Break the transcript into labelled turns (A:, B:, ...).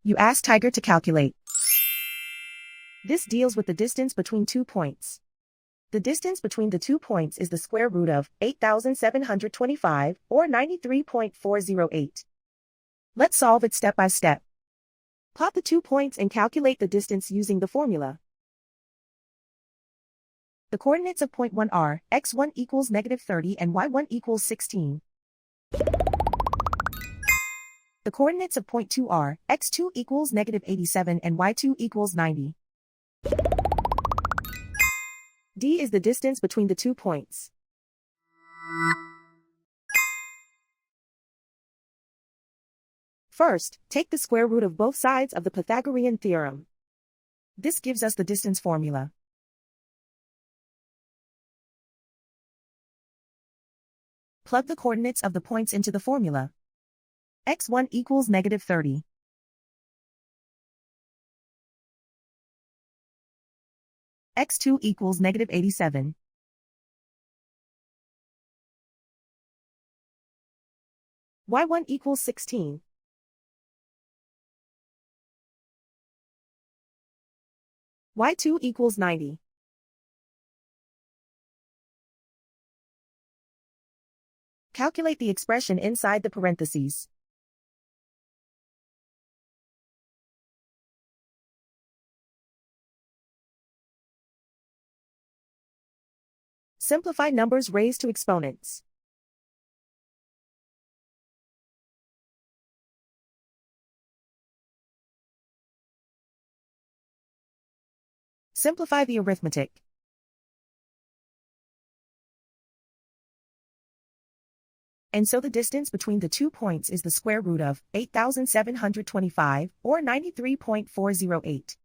A: You ask Tiger to calculate. This deals with the distance between 2 points. The distance between the 2 points is the square root of 8,725, or 93.408. Let's solve it step by step. Plot the 2 points and calculate the distance using the formula. The coordinates of point 1 are x1 equals -30 and y1 equals 16. The coordinates of point 2 are x2 equals -87 and y2 equals 90. D is the distance between the 2 points. First, take the square root of both sides of the Pythagorean theorem. This gives us the distance formula. Plug the coordinates of the points into the formula. x1 equals -30. x2 equals -87. y1 equals 16. y2 equals 90. Calculate the expression inside the parentheses. Simplify numbers raised to exponents. Simplify the arithmetic. And so the distance between the 2 points is the square root of 8,725, or 93.408.